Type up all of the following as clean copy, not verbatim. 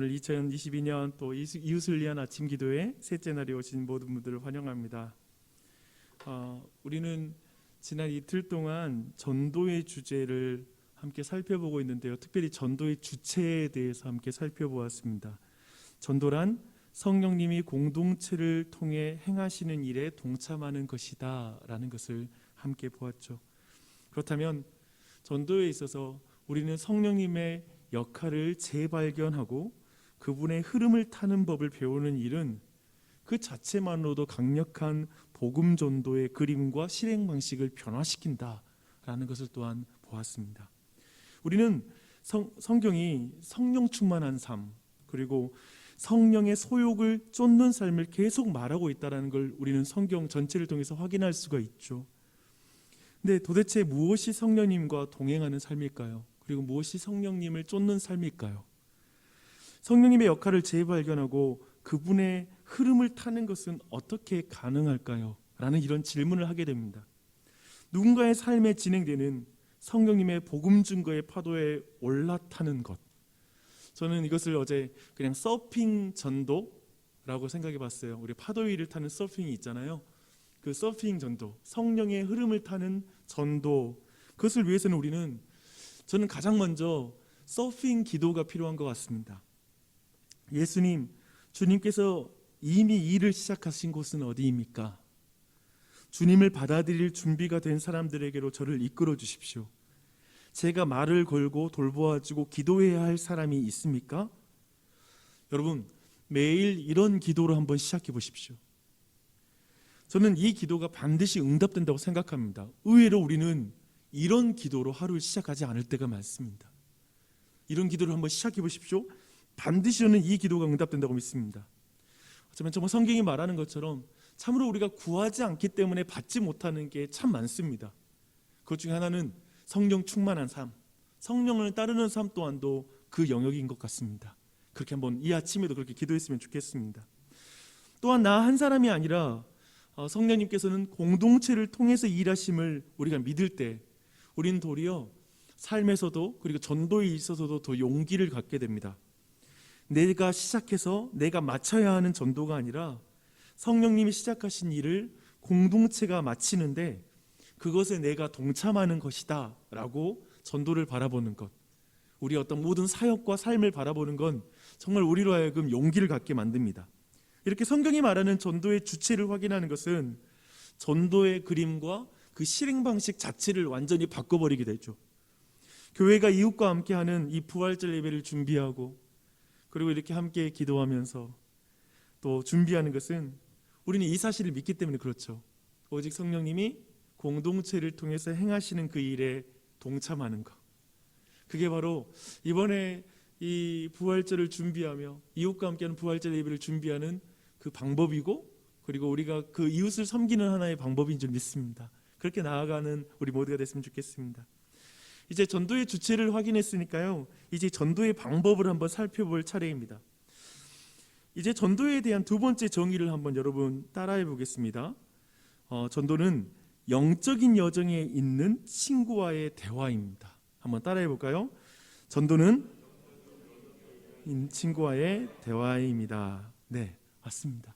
오늘 2022년 또 이웃을 위한 아침 기도회 셋째 날에 오신 모든 분들을 환영합니다. 우리는 지난 이틀 동안 전도의 주제를 함께 살펴보고 있는데요. 특별히 전도의 주체에 대해서 함께 살펴보았습니다. 전도란 성령님이 공동체를 통해 행하시는 일에 동참하는 것이다 라는 것을 함께 보았죠. 그렇다면 전도에 있어서 우리는 성령님의 역할을 재발견하고 그분의 흐름을 타는 법을 배우는 일은 그 자체만으로도 강력한 복음 전도의 그림과 실행 방식을 변화시킨다라는 것을 또한 보았습니다. 우리는 성경이 성령 충만한 삶, 그리고 성령의 소욕을 쫓는 삶을 계속 말하고 있다는 걸 우리는 성경 전체를 통해서 확인할 수가 있죠. 근데 도대체 무엇이 성령님과 동행하는 삶일까요? 그리고 무엇이 성령님을 쫓는 삶일까요? 성령님의 역할을 재발견하고 그분의 흐름을 타는 것은 어떻게 가능할까요? 라는 이런 질문을 하게 됩니다. 누군가의 삶에 진행되는 성령님의 복음 증거의 파도에 올라타는 것, 저는 이것을 어제 그냥 서핑 전도라고 생각해 봤어요. 우리 파도 위를 타는 서핑이 있잖아요. 그 서핑 전도, 성령의 흐름을 타는 전도, 그것을 위해서는 저는 가장 먼저 서핑 기도가 필요한 것 같습니다. 예수님, 주님께서 이미 일을 시작하신 곳은 어디입니까? 주님을 받아들일 준비가 된 사람들에게로 저를 이끌어 주십시오. 제가 말을 걸고 돌보아주고 기도해야 할 사람이 있습니까? 여러분, 매일 이런 기도로 한번 시작해 보십시오. 저는 이 기도가 반드시 응답된다고 생각합니다. 의외로 우리는 이런 기도로 하루를 시작하지 않을 때가 많습니다. 이런 기도를 한번 시작해 보십시오. 반드시 저는 이 기도가 응답된다고 믿습니다. 어쩌면 정말 성경이 말하는 것처럼 참으로 우리가 구하지 않기 때문에 받지 못하는 게 참 많습니다. 그것 중에 하나는 성령 충만한 삶, 성령을 따르는 삶 또한도 그 영역인 것 같습니다. 그렇게 한번 이 아침에도 그렇게 기도했으면 좋겠습니다. 또한 나 한 사람이 아니라 성령님께서는 공동체를 통해서 일하심을 우리가 믿을 때 우리는 도리어 삶에서도 그리고 전도에 있어서도 더 용기를 갖게 됩니다. 내가 시작해서 내가 마쳐야 하는 전도가 아니라 성령님이 시작하신 일을 공동체가 마치는데 그것에 내가 동참하는 것이다 라고 전도를 바라보는 것, 우리 어떤 모든 사역과 삶을 바라보는 건 정말 우리로 하여금 용기를 갖게 만듭니다. 이렇게 성경이 말하는 전도의 주체를 확인하는 것은 전도의 그림과 그 실행 방식 자체를 완전히 바꿔버리게 되죠. 교회가 이웃과 함께하는 이 부활절 예배를 준비하고 그리고 이렇게 함께 기도하면서 또 준비하는 것은 우리는 이 사실을 믿기 때문에 그렇죠. 오직 성령님이 공동체를 통해서 행하시는 그 일에 동참하는 것, 그게 바로 이번에 이 부활절을 준비하며 이웃과 함께하는 부활절 예배를 준비하는 그 방법이고, 그리고 우리가 그 이웃을 섬기는 하나의 방법인 줄 믿습니다. 그렇게 나아가는 우리 모두가 됐으면 좋겠습니다. 이제 전도의 주체를 확인했으니까요, 이제 전도의 방법을 한번 살펴볼 차례입니다. 이제 전도에 대한 두 번째 정의를 한번 여러분 따라해 보겠습니다. 전도는 영적인 여정에 있는 친구와의 대화입니다. 한번 따라해 볼까요? 전도는 친구와의 대화입니다. 네, 맞습니다.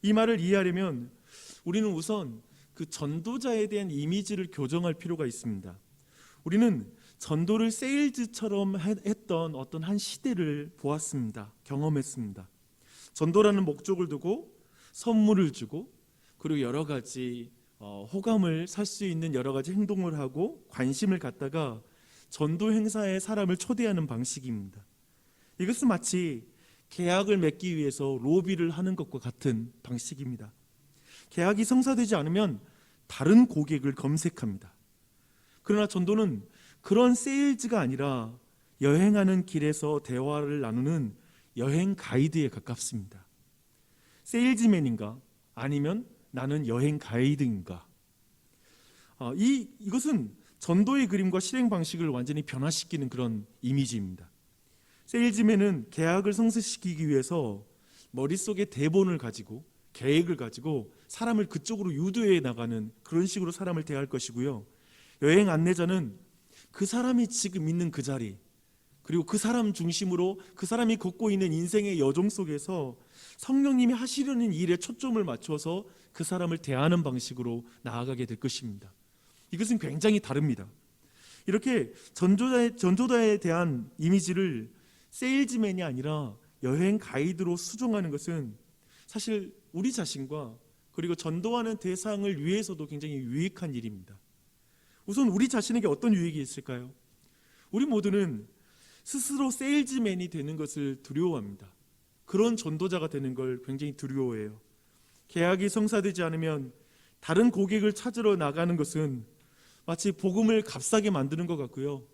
이 말을 이해하려면 우리는 우선 그 전도자에 대한 이미지를 교정할 필요가 있습니다. 우리는 전도를 세일즈처럼 했던 어떤 한 시대를 보았습니다. 경험했습니다. 전도라는 목적을 두고 선물을 주고 그리고 여러 가지 호감을 살 수 있는 여러 가지 행동을 하고 관심을 갖다가 전도 행사에 사람을 초대하는 방식입니다. 이것은 마치 계약을 맺기 위해서 로비를 하는 것과 같은 방식입니다. 계약이 성사되지 않으면 다른 고객을 검색합니다. 그러나 전도는 그런 세일즈가 아니라 여행하는 길에서 대화를 나누는 여행 가이드에 가깝습니다. 세일즈맨인가 아니면 나는 여행 가이드인가? 이것은 전도의 그림과 실행 방식을 완전히 변화시키는 그런 이미지입니다. 세일즈맨은 계약을 성사시키기 위해서 머릿속에 대본을 가지고 계획을 가지고 사람을 그쪽으로 유도해 나가는 그런 식으로 사람을 대할 것이고요. 여행 안내자는 그 사람이 지금 있는 그 자리, 그리고 그 사람 중심으로 그 사람이 걷고 있는 인생의 여정 속에서 성령님이 하시려는 일에 초점을 맞춰서 그 사람을 대하는 방식으로 나아가게 될 것입니다. 이것은 굉장히 다릅니다. 이렇게 전도자에 대한 이미지를 세일즈맨이 아니라 여행 가이드로 수정하는 것은 사실 우리 자신과 그리고 전도하는 대상을 위해서도 굉장히 유익한 일입니다. 우선 우리 자신에게 어떤 유익이 있을까요? 우리 모두는 스스로 세일즈맨이 되는 것을 두려워합니다. 그런 전도자가 되는 걸 굉장히 두려워해요. 계약이 성사되지 않으면 다른 고객을 찾으러 나가는 것은 마치 복음을 값싸게 만드는 것 같고요.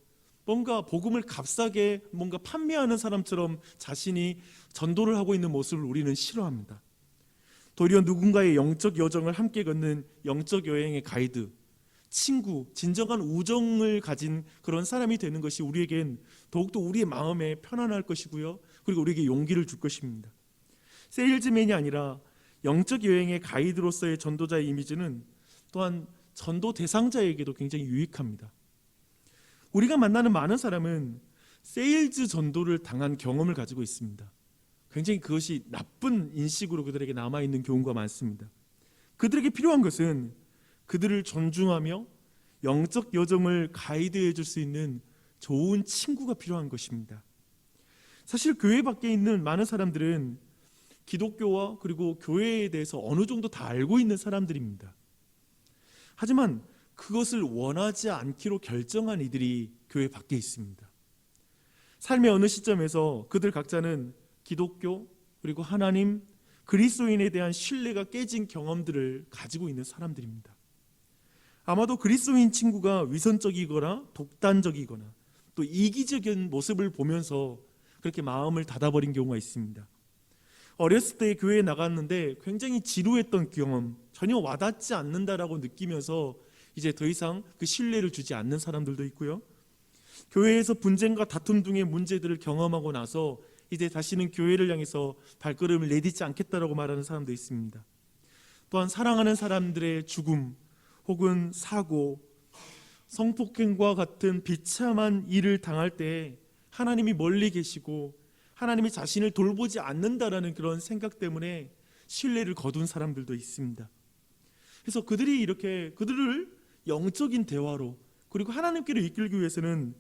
뭔가 복음을 값싸게 뭔가 판매하는 사람처럼 자신이 전도를 하고 있는 모습을 우리는 싫어합니다. 도리어 누군가의 영적 여정을 함께 걷는 영적 여행의 가이드, 친구, 진정한 우정을 가진 그런 사람이 되는 것이 우리에겐 더욱더 우리의 마음에 편안할 것이고요. 그리고 우리에게 용기를 줄 것입니다. 세일즈맨이 아니라 영적 여행의 가이드로서의 전도자의 이미지는 또한 전도 대상자에게도 굉장히 유익합니다. 우리가 만나는 많은 사람은 세일즈 전도를 당한 경험을 가지고 있습니다. 굉장히 그것이 나쁜 인식으로 그들에게 남아있는 경우가 많습니다. 그들에게 필요한 것은 그들을 존중하며 영적 여정을 가이드해 줄 수 있는 좋은 친구가 필요한 것입니다. 사실 교회 밖에 있는 많은 사람들은 기독교와 그리고 교회에 대해서 어느 정도 다 알고 있는 사람들입니다. 하지만 그것을 원하지 않기로 결정한 이들이 교회 밖에 있습니다. 삶의 어느 시점에서 그들 각자는 기독교 그리고 하나님, 그리스도인에 대한 신뢰가 깨진 경험들을 가지고 있는 사람들입니다. 아마도 그리스도인 친구가 위선적이거나 독단적이거나 또 이기적인 모습을 보면서 그렇게 마음을 닫아버린 경우가 있습니다. 어렸을 때 교회에 나갔는데 굉장히 지루했던 경험, 전혀 와닿지 않는다라고 느끼면서 이제 더 이상 그 신뢰를 주지 않는 사람들도 있고요. 교회에서 분쟁과 다툼 등의 문제들을 경험하고 나서 이제 다시는 교회를 향해서 발걸음을 내딛지 않겠다라고 말하는 사람도 있습니다. 또한 사랑하는 사람들의 죽음 혹은 사고, 성폭행과 같은 비참한 일을 당할 때 하나님이 멀리 계시고 하나님이 자신을 돌보지 않는다라는 그런 생각 때문에 신뢰를 거둔 사람들도 있습니다. 그래서 그들이 이렇게 그들을 영적인 대화로 그리고 하나님께로 이끌기 위해서는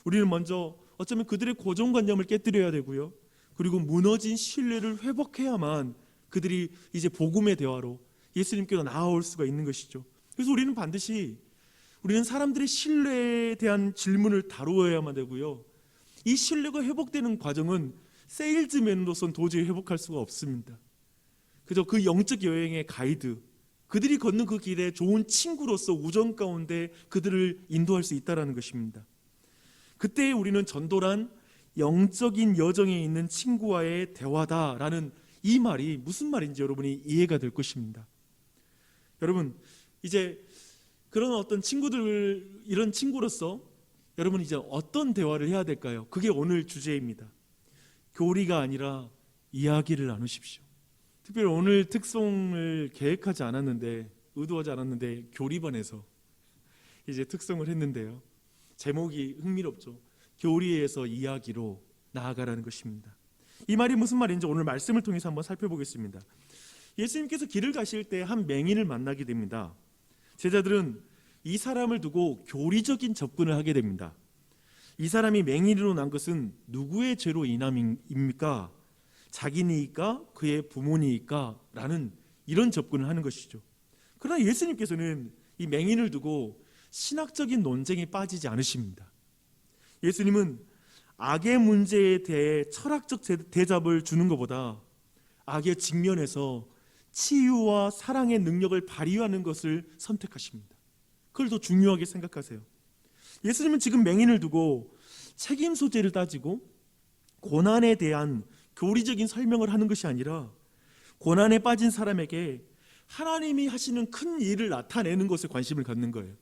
우리는 먼저 어쩌면 그들의 고정관념을 깨뜨려야 되고요. 그리고 무너진 신뢰를 회복해야만 그들이 이제 복음의 대화로 예수님께로 나아올 수가 있는 것이죠. 그래서 우리는 반드시 사람들의 신뢰에 대한 질문을 다루어야만 되고요. 이 신뢰가 회복되는 과정은 세일즈맨으로서는 도저히 회복할 수가 없습니다. 그저 그 영적 여행의 가이드, 그들이 걷는 그 길에 좋은 친구로서 우정 가운데 그들을 인도할 수 있다는 것입니다. 그때 우리는 전도란 영적인 여정에 있는 친구와의 대화다라는 이 말이 무슨 말인지 여러분이 이해가 될 것입니다. 여러분, 이제 그런 어떤 친구들, 이런 친구로서 여러분 이제 어떤 대화를 해야 될까요? 그게 오늘 주제입니다. 교리가 아니라 이야기를 나누십시오. 특별히 오늘 특송을 계획하지 않았는데, 의도하지 않았는데 교리반에서 이제 특송을 했는데요. 제목이 흥미롭죠. 교리에서 이야기로 나아가라는 것입니다. 이 말이 무슨 말인지 오늘 말씀을 통해서 한번 살펴보겠습니다. 예수님께서 길을 가실 때 한 맹인을 만나게 됩니다. 제자들은 이 사람을 두고 교리적인 접근을 하게 됩니다. 이 사람이 맹인으로 난 것은 누구의 죄로 인함입니까? 자기니까? 그의 부모니까? 라는 이런 접근을 하는 것이죠. 그러나 예수님께서는 이 맹인을 두고 신학적인 논쟁에 빠지지 않으십니다. 예수님은 악의 문제에 대해 철학적 대답을 주는 것보다 악의 직면에서 치유와 사랑의 능력을 발휘하는 것을 선택하십니다. 그걸 더 중요하게 생각하세요. 예수님은 지금 맹인을 두고 책임 소재를 따지고 고난에 대한 교리적인 설명을 하는 것이 아니라 고난에 빠진 사람에게 하나님이 하시는 큰 일을 나타내는 것에 관심을 갖는 거예요.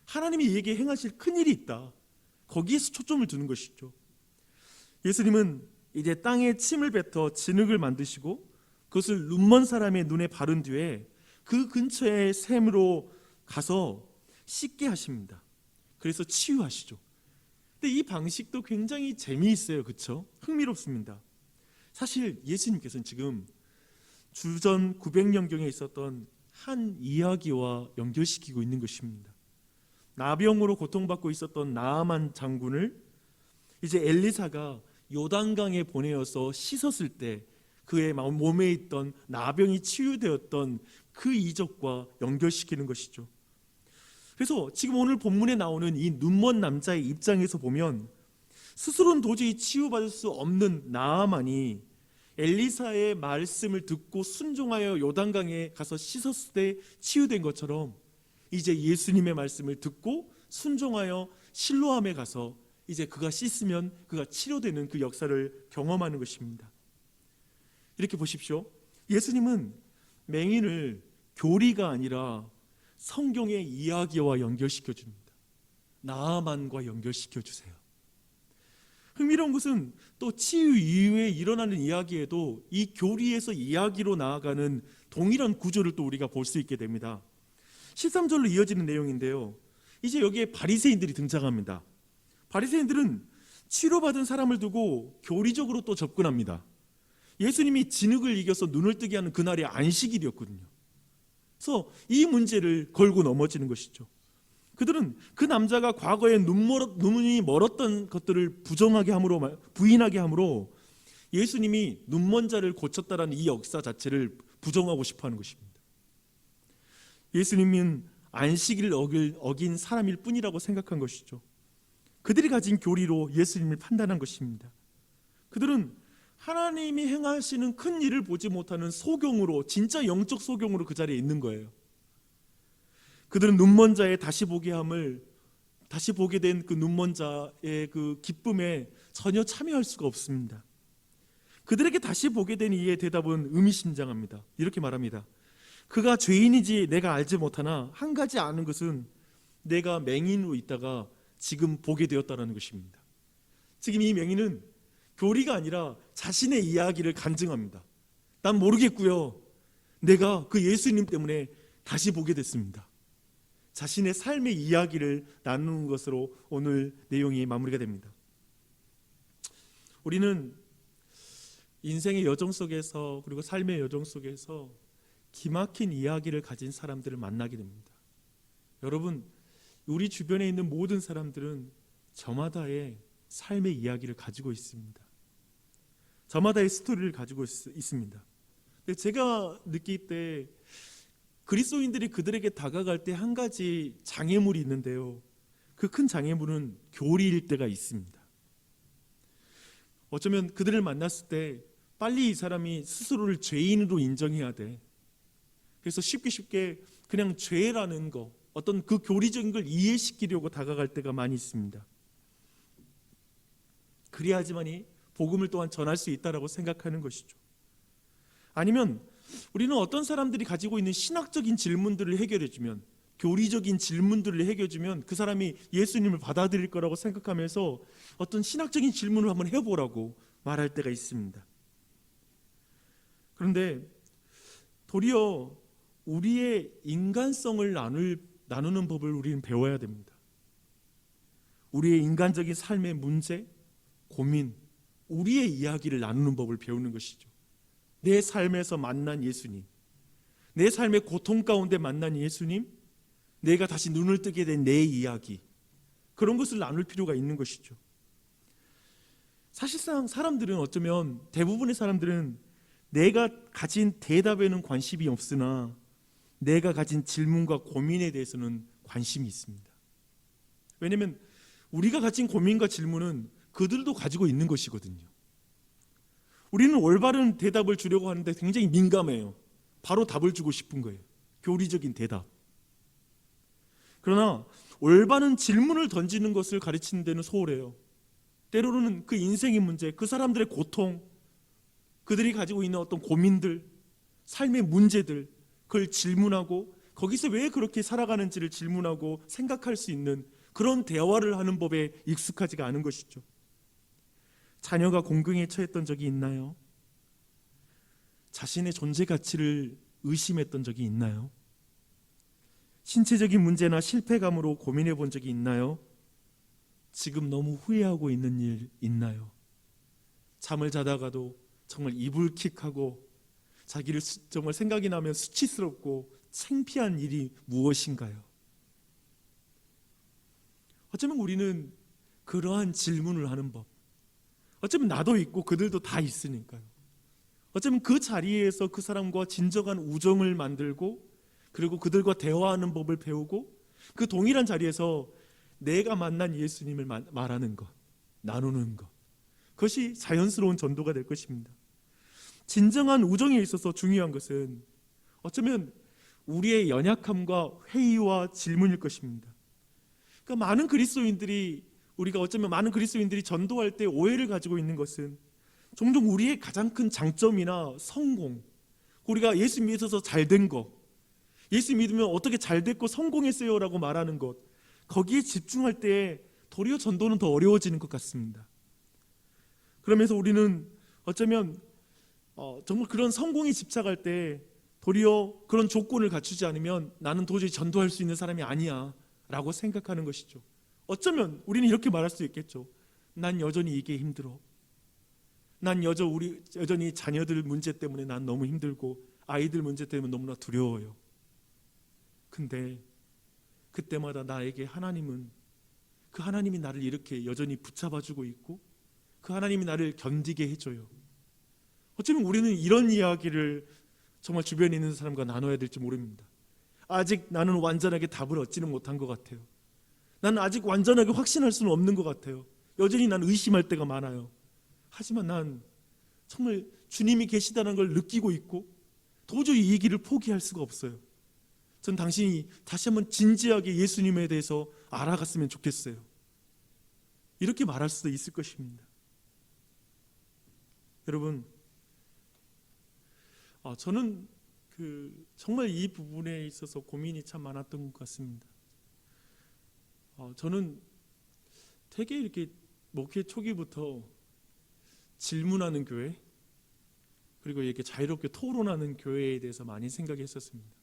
하나님이 이에게 행하실 큰 일이 있다. 거기에서 초점을 두는 것이죠. 예수님은 이제 땅에 침을 뱉어 진흙을 만드시고 그것을 눈먼 사람의 눈에 바른 뒤에 그 근처의 샘으로 가서 씻게 하십니다. 그래서 치유하시죠. 근데 이 방식도 굉장히 재미있어요. 그렇죠? 흥미롭습니다. 사실 예수님께서는 지금 주전 900년경에 있었던 한 이야기와 연결시키고 있는 것입니다. 나병으로 고통받고 있었던 나아만 장군을 이제 엘리사가 요단강에 보내어서 씻었을 때 그의 몸에 있던 나병이 치유되었던 그 이적과 연결시키는 것이죠. 그래서 지금 오늘 본문에 나오는 이 눈먼 남자의 입장에서 보면 스스로는 도저히 치유받을 수 없는 나아만이 엘리사의 말씀을 듣고 순종하여 요단강에 가서 씻었을 때 치유된 것처럼 이제 예수님의 말씀을 듣고 순종하여 실로암에 가서 이제 그가 씻으면 그가 치료되는 그 역사를 경험하는 것입니다. 이렇게 보십시오. 예수님은 맹인을 교리가 아니라 성경의 이야기와 연결시켜 줍니다. 나아만과 연결시켜 주세요. 흥미로운 것은 또 치유 이후에 일어나는 이야기에도 이 교리에서 이야기로 나아가는 동일한 구조를 또 우리가 볼 수 있게 됩니다. 13절로 이어지는 내용인데요. 이제 여기에 바리새인들이 등장합니다. 바리새인들은 치료받은 사람을 두고 교리적으로 또 접근합니다. 예수님이 진흙을 이겨서 눈을 뜨게 하는 그날이 안식일이었거든요. 그래서 이 문제를 걸고 넘어지는 것이죠. 그들은 그 남자가 과거에 눈이 멀었던 것들을 부인하게 함으로 예수님이 눈먼 자를 고쳤다라는 이 역사 자체를 부정하고 싶어하는 것입니다. 예수님은 안식일을 어긴 사람일 뿐이라고 생각한 것이죠. 그들이 가진 교리로 예수님을 판단한 것입니다. 그들은 하나님이 행하시는 큰 일을 보지 못하는 소경으로, 진짜 영적 소경으로 그 자리에 있는 거예요. 그들은 눈먼 자의 다시 보게 된 그 눈먼 자의 그 기쁨에 전혀 참여할 수가 없습니다. 그들에게 다시 보게 된 이의 대답은 의미심장합니다. 이렇게 말합니다. 그가 죄인이지 내가 알지 못하나 한 가지 아는 것은 내가 맹인으로 있다가 지금 보게 되었다는 것입니다. 지금 이 맹인은 교리가 아니라 자신의 이야기를 간증합니다. 난 모르겠고요. 내가 그 예수님 때문에 다시 보게 됐습니다. 자신의 삶의 이야기를 나누는 것으로 오늘 내용이 마무리가 됩니다. 우리는 인생의 여정 속에서, 그리고 삶의 여정 속에서 기막힌 이야기를 가진 사람들을 만나게 됩니다. 여러분, 우리 주변에 있는 모든 사람들은 저마다의 삶의 이야기를 가지고 있습니다. 저마다의 스토리를 가지고 있습니다. 근데 제가 느낄 때 그리스도인들이 그들에게 다가갈 때 한 가지 장애물이 있는데요. 그 큰 장애물은 교리일 때가 있습니다. 어쩌면 그들을 만났을 때 빨리 이 사람이 스스로를 죄인으로 인정해야 돼. 그래서 쉽게 그냥 죄라는 거, 어떤 그 교리적인 걸 이해시키려고 다가갈 때가 많이 있습니다. 그래야지만이 복음을 또한 전할 수 있다라고 생각하는 것이죠. 아니면 우리는 어떤 사람들이 가지고 있는 신학적인 질문들을 해결해주면, 교리적인 질문들을 해결해주면 그 사람이 예수님을 받아들일 거라고 생각하면서 어떤 신학적인 질문을 한번 해보라고 말할 때가 있습니다. 그런데 도리어 우리의 인간성을 나누는 법을 우리는 배워야 됩니다. 우리의 인간적인 삶의 문제, 고민, 우리의 이야기를 나누는 법을 배우는 것이죠. 내 삶에서 만난 예수님, 내 삶의 고통 가운데 만난 예수님, 내가 다시 눈을 뜨게 된 내 이야기, 그런 것을 나눌 필요가 있는 것이죠. 사실상 사람들은, 어쩌면 대부분의 사람들은 내가 가진 대답에는 관심이 없으나 내가 가진 질문과 고민에 대해서는 관심이 있습니다. 왜냐하면 우리가 가진 고민과 질문은 그들도 가지고 있는 것이거든요. 우리는 올바른 대답을 주려고 하는데 굉장히 민감해요. 바로 답을 주고 싶은 거예요. 교리적인 대답. 그러나 올바른 질문을 던지는 것을 가르치는 데는 소홀해요. 때로는 그 인생의 문제, 그 사람들의 고통, 그들이 가지고 있는 어떤 고민들, 삶의 문제들, 그걸 질문하고 거기서 왜 그렇게 살아가는지를 질문하고 생각할 수 있는 그런 대화를 하는 법에 익숙하지가 않은 것이죠. 자녀가 공경에 처했던 적이 있나요? 자신의 존재 가치를 의심했던 적이 있나요? 신체적인 문제나 실패감으로 고민해 본 적이 있나요? 지금 너무 후회하고 있는 일 있나요? 잠을 자다가도 정말 이불킥하고 자기를 정말 생각이 나면 수치스럽고 창피한 일이 무엇인가요? 어쩌면 우리는 그러한 질문을 하는 법, 어쩌면 나도 있고 그들도 다 있으니까요. 어쩌면 그 자리에서 그 사람과 진정한 우정을 만들고 그리고 그들과 대화하는 법을 배우고 그 동일한 자리에서 내가 만난 예수님을 말하는 것, 나누는 것, 그것이 자연스러운 전도가 될 것입니다. 진정한 우정에 있어서 중요한 것은 어쩌면 우리의 연약함과 회의와 질문일 것입니다. 그러니까 우리가 어쩌면 많은 그리스도인들이 전도할 때 오해를 가지고 있는 것은 종종 우리의 가장 큰 장점이나 성공, 우리가 예수 믿어서 잘된 것, 예수 믿으면 어떻게 잘 됐고 성공했어요 라고 말하는 것, 거기에 집중할 때 도리어 전도는 더 어려워지는 것 같습니다. 그러면서 우리는 어쩌면 정말 그런 성공에 집착할 때 도리어 그런 조건을 갖추지 않으면 나는 도저히 전도할 수 있는 사람이 아니야 라고 생각하는 것이죠. 어쩌면 우리는 이렇게 말할 수 있겠죠. 난 여전히 이게 힘들어. 난 여전히 자녀들 문제 때문에 난 너무 힘들고 아이들 문제 때문에 너무나 두려워요. 근데 그때마다 나에게 그 하나님이 나를 이렇게 여전히 붙잡아주고 있고 그 하나님이 나를 견디게 해줘요. 어쩌면 우리는 이런 이야기를 정말 주변에 있는 사람과 나눠야 될지 모릅니다. 아직 나는 완전하게 답을 얻지는 못한 것 같아요. 나는 아직 완전하게 확신할 수는 없는 것 같아요. 여전히 난 의심할 때가 많아요. 하지만 난 정말 주님이 계시다는 걸 느끼고 있고 도저히 이 길을 포기할 수가 없어요. 전 당신이 다시 한번 진지하게 예수님에 대해서 알아갔으면 좋겠어요. 이렇게 말할 수도 있을 것입니다. 여러분, 저는 정말 이 부분에 있어서 고민이 참 많았던 것 같습니다. 저는 되게 이렇게 목회 초기부터 질문하는 교회, 그리고 이렇게 자유롭게 토론하는 교회에 대해서 많이 생각했었습니다.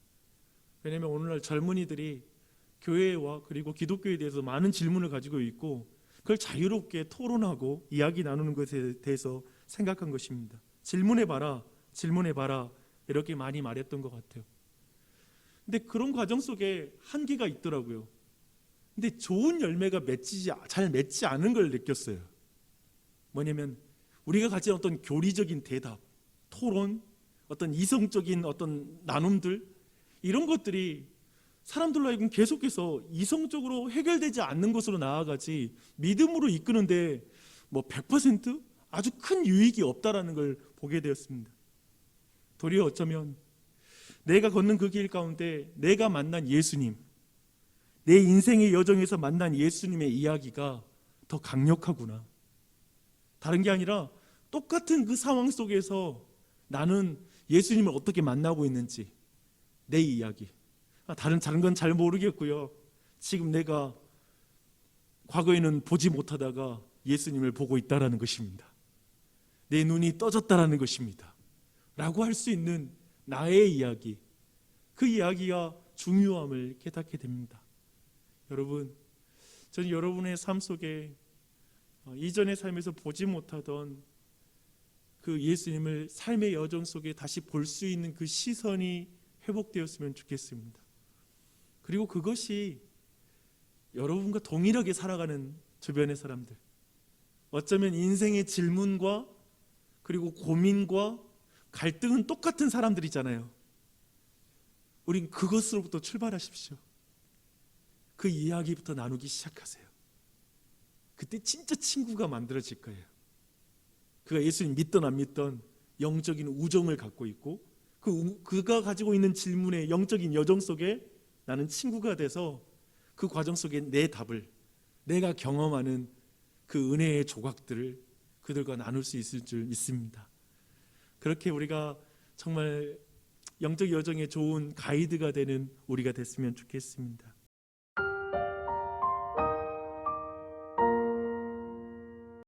왜냐하면 오늘날 젊은이들이 교회와 그리고 기독교에 대해서 많은 질문을 가지고 있고 그걸 자유롭게 토론하고 이야기 나누는 것에 대해서 생각한 것입니다. 질문해봐라 이렇게 많이 말했던 것 같아요. 근데 그런 과정 속에 한계가 있더라고요. 근데 좋은 열매가 잘 맺지 않은 걸 느꼈어요. 뭐냐면 우리가 가진 어떤 교리적인 대답, 토론, 어떤 이성적인 어떤 나눔들, 이런 것들이 사람들로 하여금 계속해서 이성적으로 해결되지 않는 것으로 나아가지 믿음으로 이끄는데 100% 아주 큰 유익이 없다라는 걸 보게 되었습니다. 도리어 어쩌면 내가 걷는 그 길 가운데 내가 만난 예수님, 내 인생의 여정에서 만난 예수님의 이야기가 더 강력하구나. 다른 게 아니라 똑같은 그 상황 속에서 나는 예수님을 어떻게 만나고 있는지 내 이야기, 다른 건 잘 모르겠고요. 지금 내가 과거에는 보지 못하다가 예수님을 보고 있다라는 것입니다. 내 눈이 떠졌다라는 것입니다. 라고 할 수 있는 나의 이야기, 그 이야기가 중요함을 깨닫게 됩니다. 여러분, 저는 여러분의 삶 속에 이전의 삶에서 보지 못하던 그 예수님을 삶의 여정 속에 다시 볼 수 있는 그 시선이 회복되었으면 좋겠습니다. 그리고 그것이 여러분과 동일하게 살아가는 주변의 사람들, 어쩌면 인생의 질문과 그리고 고민과 갈등은 똑같은 사람들이잖아요. 우린 그것으로부터 출발하십시오. 그 이야기부터 나누기 시작하세요. 그때 진짜 친구가 만들어질 거예요. 그가 예수님 믿던 안 믿던 영적인 우정을 갖고 있고 그가 가지고 있는 질문의 영적인 여정 속에 나는 친구가 돼서 그 과정 속에 내 답을, 내가 경험하는 그 은혜의 조각들을 그들과 나눌 수 있을 줄 믿습니다. 그렇게 우리가 정말 영적 여정에 좋은 가이드가 되는 우리가 됐으면 좋겠습니다.